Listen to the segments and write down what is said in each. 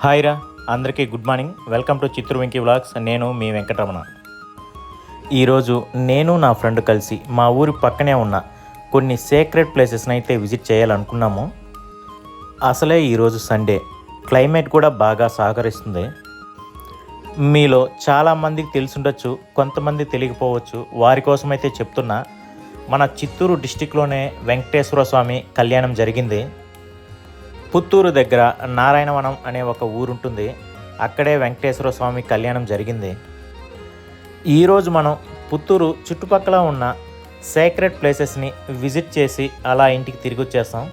Hi రా, అందరికీ good morning. Welcome to Chittoor Venky vlogs. నేను మీ వెంకటరమణ. ఈరోజు నేను నా ఫ్రెండ్ కలిసి మా ఊరి పక్కనే ఉన్న కొన్ని సేక్రెడ్ ప్లేసెస్ని అయితే విజిట్ చేయాలనుకున్నాము. అసలే ఈరోజు సండే, క్లైమేట్ కూడా బాగా సహకరిస్తుంది. మీలో చాలామందికి తెలిసుండొచ్చు, కొంతమంది తెలియకపోవచ్చు. వారి కోసమైతే చెప్తున్నా, మన చిత్తూరు డిస్టిక్లోనే వెంకటేశ్వర స్వామి కళ్యాణం జరిగింది. పుత్తూరు దగ్గర నారాయణవనం అనే ఒక ఊరుంటుంది. అక్కడే వెంకటేశ్వర స్వామి కళ్యాణం జరిగింది. ఈరోజు మనం పుత్తూరు చుట్టుపక్కల ఉన్న సేక్రెడ్ ప్లేసెస్ని విజిట్ చేసి అలా ఇంటికి తిరిగి వచ్చేస్తాం.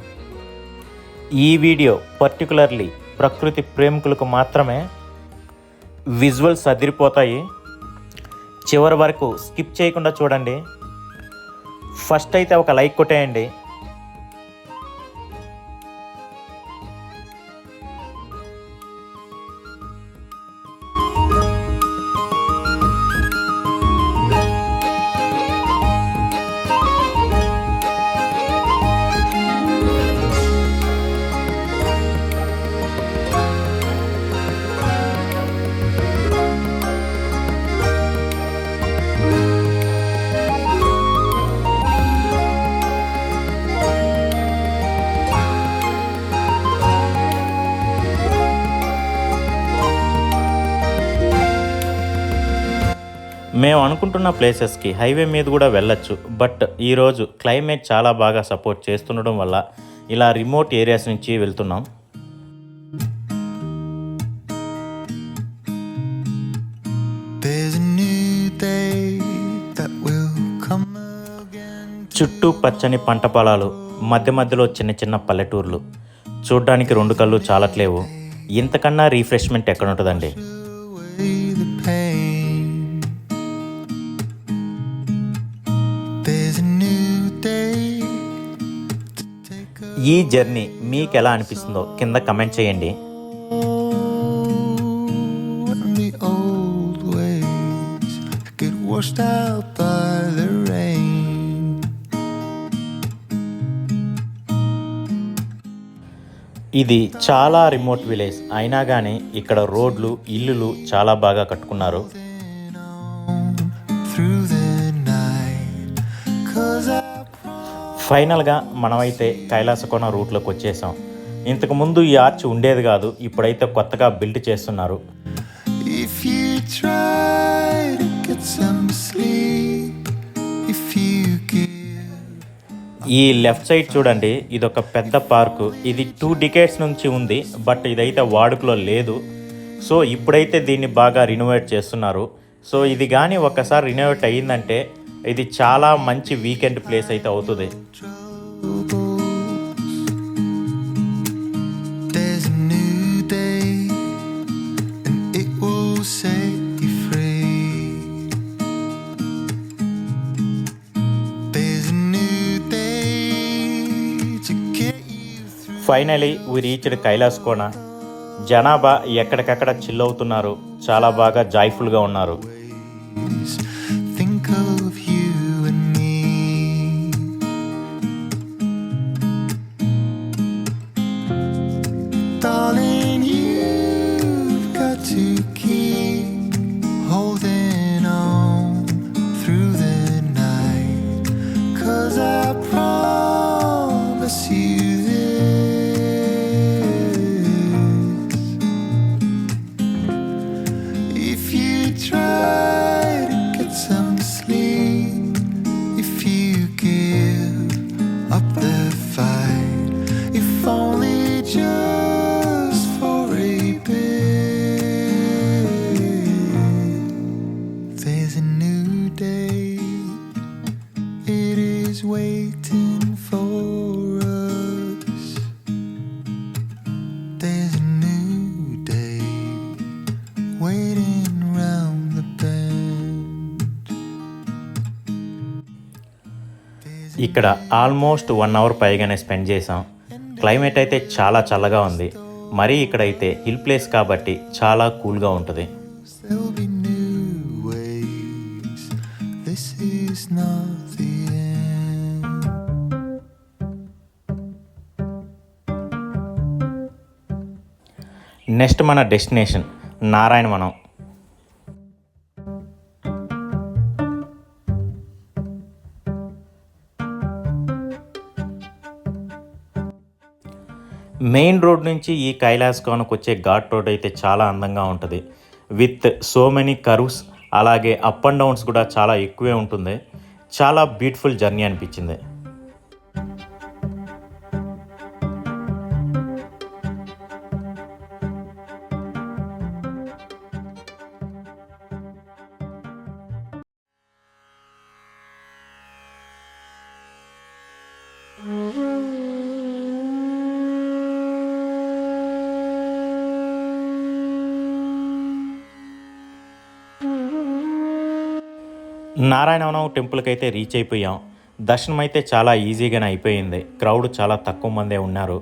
ఈ వీడియో పర్టికులర్లీ ప్రకృతి ప్రేమికులకు మాత్రమే. విజువల్స్ అదిరిపోతాయి. చివరి వరకు స్కిప్ చేయకుండా చూడండి. ఫస్ట్ అయితే ఒక లైక్ కొట్టేయండి. మేము అనుకుంటున్న ప్లేసెస్కి హైవే మీద కూడా వెళ్ళొచ్చు. బట్ ఈరోజు క్లైమేట్ చాలా బాగా సపోర్ట్ చేస్తుండడం వల్ల ఇలా రిమోట్ ఏరియాస్ నుంచి వెళ్తున్నాం. చుట్టూ పచ్చని పంట పొలాలు, మధ్య మధ్యలో చిన్న చిన్న పల్లెటూర్లు. చూడ్డానికి రెండు కళ్ళు చాలట్లేవు. ఇంతకన్నా రీఫ్రెష్మెంట్ ఎక్కడ ఉంటుందండి. ఈ జర్నీ మీకు ఎలా అనిపిస్తుందో కింద కమెంట్ చేయండి. ఇది చాలా రిమోట్ విలేజ్ అయినా కానీ ఇక్కడ రోడ్లు, ఇల్లులు చాలా బాగా కట్టుకున్నారు. ఫైనల్గా మనమైతే కైలాసకోన రూట్లోకి వచ్చేసాం. ఇంతకుముందు ఈ ఆర్చ్ ఉండేది కాదు, ఇప్పుడైతే కొత్తగా బిల్డ్ చేస్తున్నారు. ఈ లెఫ్ట్ సైడ్ చూడండి, ఇదొక పెద్ద పార్కు. ఇది 2 డికేడ్స్ నుంచి ఉంది, బట్ ఇదైతే వాడుకలో లేదు. సో ఇప్పుడైతే దీన్ని బాగా రినోవేట్ చేస్తున్నారు. సో ఇది కానీ ఒకసారి రినోవేట్ అయ్యిందంటే ఇది చాలా మంచి వీకెండ్ ప్లేస్ అయితే అవుతుంది. Finally we reached Kailasakona. జనాభా ఎక్కడికక్కడ చిల్ అవుతున్నారు. చాలా బాగా జాయ్ఫుల్గా ఉన్నారు. ఇక్కడ ఆల్మోస్ట్ 1 అవర్ పైగానే స్పెండ్ చేసాం. క్లైమేట్ అయితే చాలా చల్లగా ఉంది. మరీ ఇక్కడైతే హిల్ ప్లేస్ కాబట్టి చాలా కూల్గా ఉంటుంది. నెక్స్ట్ మన డెస్టినేషన్ నారాయణవనం. మెయిన్ రోడ్ నుంచి ఈ కైలాస్ కానుకు వచ్చే ఘాట్ రోడ్ అయితే చాలా అందంగా ఉంటుంది. విత్ సో మెనీ కర్వ్స్, అలాగే అప్ అండ్ డౌన్స్ కూడా చాలా ఎక్కువే ఉంటుంది. చాలా బ్యూటిఫుల్ జర్నీ అనిపించింది. నారాయణవనం టెంపుల్కి అయితే రీచ్ అయిపోయాం. దర్శనం అయితే చాలా ఈజీగానే అయిపోయింది. క్రౌడ్ చాలా తక్కువ మందే ఉన్నారు.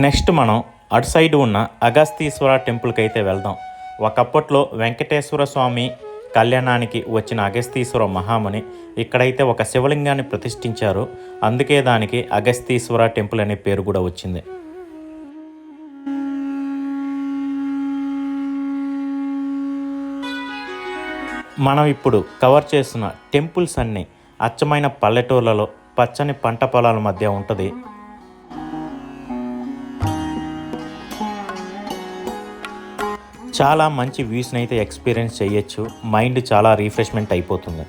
నెక్స్ట్ మనం అటు సైడ్ ఉన్న అగస్తీశ్వర టెంపుల్కి అయితే వెళ్దాం. ఒకప్పట్లో వెంకటేశ్వర స్వామి కళ్యాణానికి వచ్చిన అగస్తీశ్వర మహాముని ఇక్కడైతే ఒక శివలింగాన్ని ప్రతిష్ఠించారు. అందుకే దానికి అగస్తీశ్వర టెంపుల్ అనే పేరు కూడా వచ్చింది. మనం ఇప్పుడు కవర్ చేస్తున్న టెంపుల్స్ అన్నీ అచ్చమైన పల్లెటూర్లలో పచ్చని పంట పొలాల మధ్య ఉంటుంది. చాలా మంచి వ్యూస్ని అయితే ఎక్స్పీరియన్స్ చేయొచ్చు. మైండ్ చాలా రీఫ్రెష్మెంట్ అయిపోతుంది.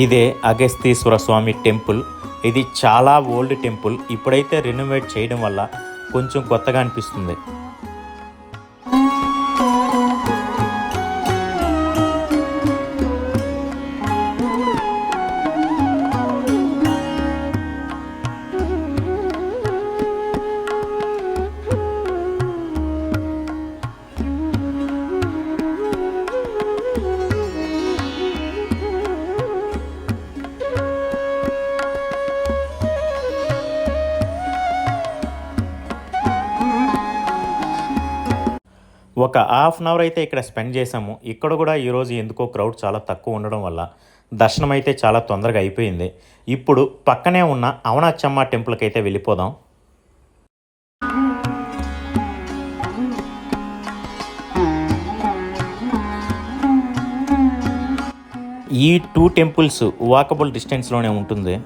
ఇదే అగస్తీశ్వర స్వామి టెంపుల్. ఇది చాలా ఓల్డ్ టెంపుల్. ఇప్పుడైతే రెనోవేట్ చేయడం వల్ల కొంచెం కొత్తగా అనిపిస్తుంది. ఒక హాఫ్ అన్ అవర్ అయితే ఇక్కడ స్పెండ్ చేసాము. ఇక్కడ కూడా ఈరోజు ఎందుకో క్రౌడ్ చాలా తక్కువ ఉండడం వల్ల దర్శనం అయితే చాలా తొందరగా అయిపోయింది. ఇప్పుడు పక్కనే ఉన్న అవనాచమ్మ టెంపుల్కి అయితే వెళ్ళిపోదాం. ఈ 2 టెంపుల్స్ వాకబుల్ డిస్టెన్స్లోనే ఉంటుంది.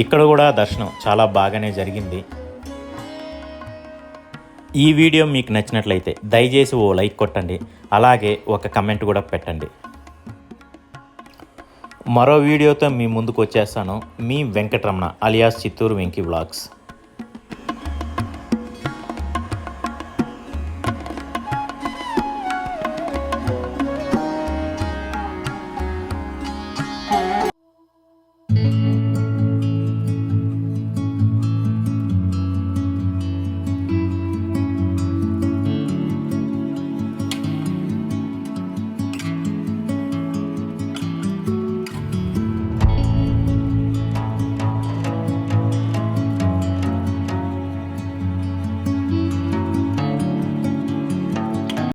ఇక్కడ కూడా దర్శనం చాలా బాగానే జరిగింది. ఈ వీడియో మీకు నచ్చినట్లయితే దయచేసి ఓ లైక్ కొట్టండి, అలాగే ఒక కమెంట్ కూడా పెట్టండి. మరో వీడియోతో మీ ముందుకు వచ్చేస్తాను. మీ వెంకటరమణ అలియాస్ చిత్తూరు వెంకీ వ్లాగ్స్.